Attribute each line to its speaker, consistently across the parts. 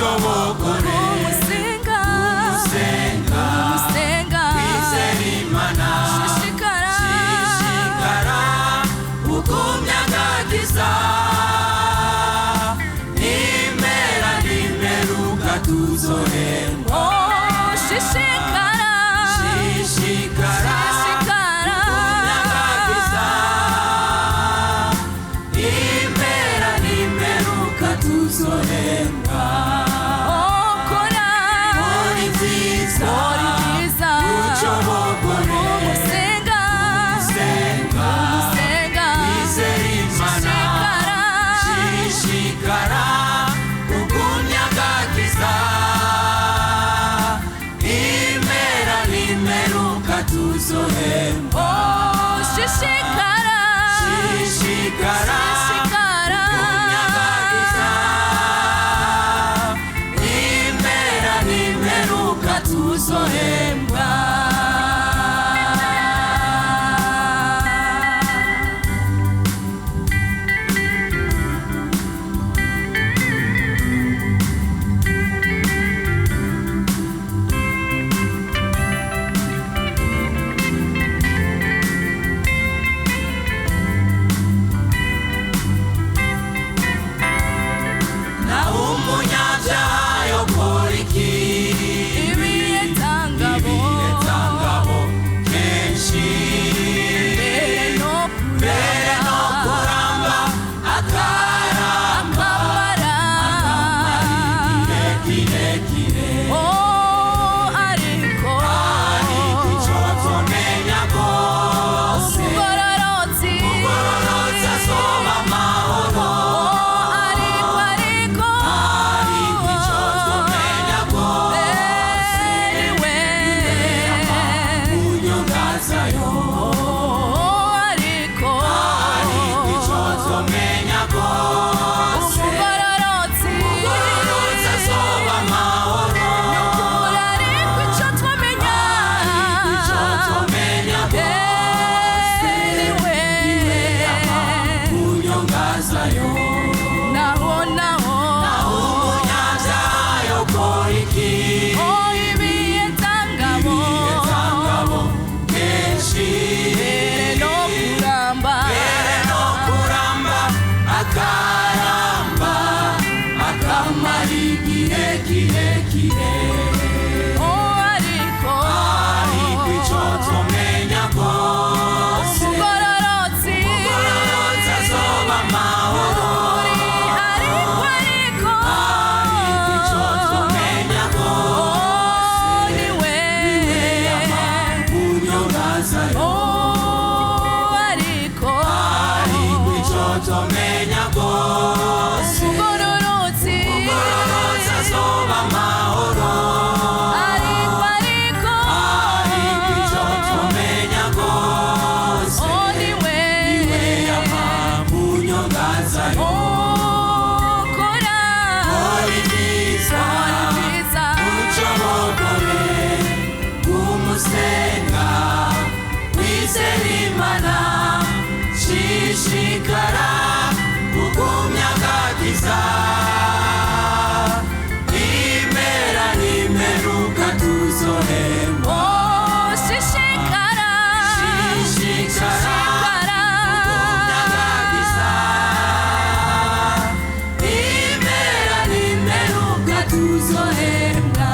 Speaker 1: ucobokore
Speaker 2: umusenga
Speaker 1: wizera Imana shishikara ukumyagagiza nimera nimeruka tuzohembwa
Speaker 2: shishikara
Speaker 1: ukumyagagiza nimera nimeruka tuzohembwa
Speaker 2: kora
Speaker 1: nziza ucobokore
Speaker 2: umusenga
Speaker 1: wizera Imana shishikara ukumyagagiza nimera nimeruka tuzohembwa
Speaker 2: shishikara
Speaker 1: ukumyagagiza nimera nimeruka tuzohembwa shishikara ukumyagagiza nimera nimeruka tuzohembwa
Speaker 2: shishikara
Speaker 1: ukumyagagiza nimera nimeruka tuzohembwa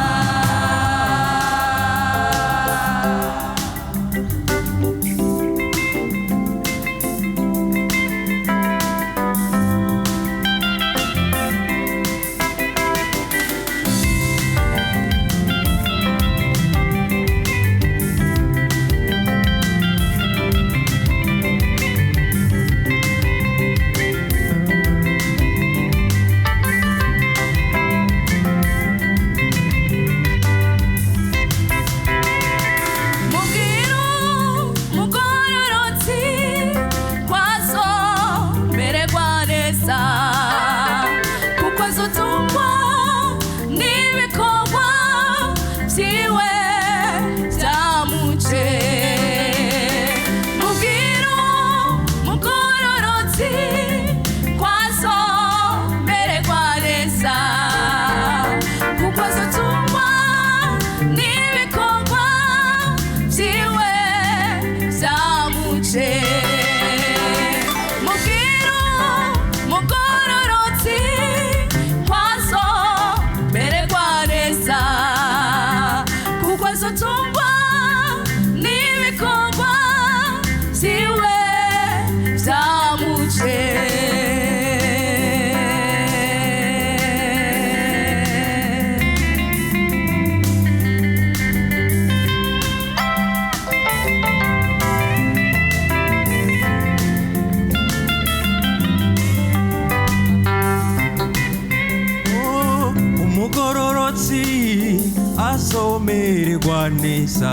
Speaker 3: azomererwa neza,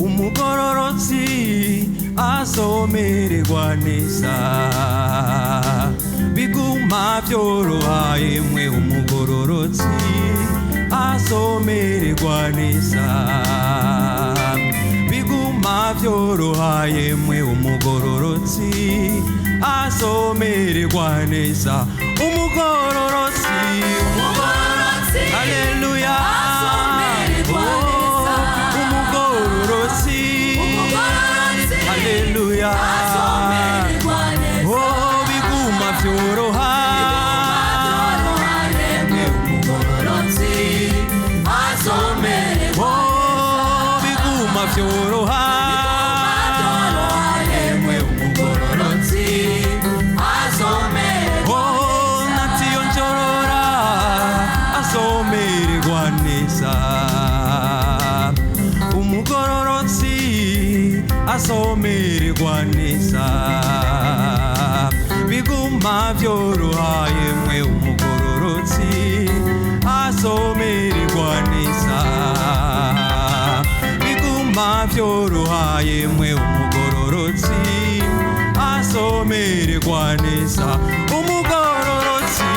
Speaker 3: umugororotsi azomererwa neza, biguma byoroha yemwe umugororotsi azomererwa neza, biguma byoroha yemwe umugororotsi azomererwa neza, umugororotsi,
Speaker 1: umugororotsi
Speaker 3: haleluya,
Speaker 1: azomererwa neza,
Speaker 3: umugororotsi,
Speaker 1: umugororotsi
Speaker 3: haleluya,
Speaker 1: azomererwa neza,
Speaker 3: oh biguma byoroha
Speaker 1: yemwe umugororotsi azomererwa
Speaker 3: oh biguma byoroha
Speaker 1: yemwe umugororotsi azomererwa
Speaker 3: oh natiyo njorora azomererwa neza, umugororotsi azomererwa neza, biguma byoroha yemwe umugororotsi azomererwa neza, biguma byoroha yemwe umugororotsi azomererwa neza, umugororotsi,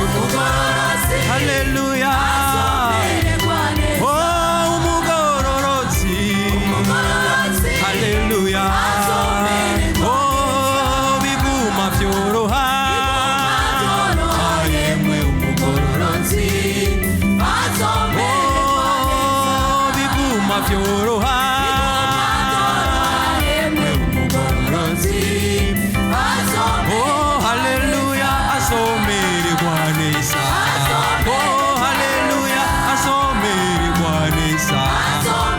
Speaker 1: umugororotsi
Speaker 3: haleluya,
Speaker 1: azomererwa neza,
Speaker 3: oh umugororotsi,
Speaker 1: umugororotsi
Speaker 3: haleluya,
Speaker 1: azomererwa
Speaker 3: oh biguma byoroha
Speaker 1: yemwe umugororotsi azomererwa
Speaker 3: oh biguma byoroha
Speaker 1: yemwe umugororotsi
Speaker 3: oh haleluya azomererwa neza, oh haleluya azomererwa neza,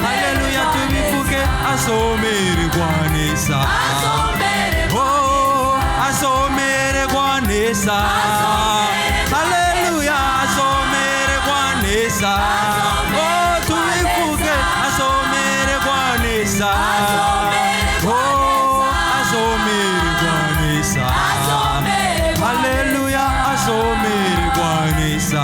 Speaker 3: haleluya tubivuge azomererwa neza, oh azomererwa neza, haleluya azomererwa neza, oh tubivuge azomererwa neza, oh azomererwa neza, haleluya azomererwa neza.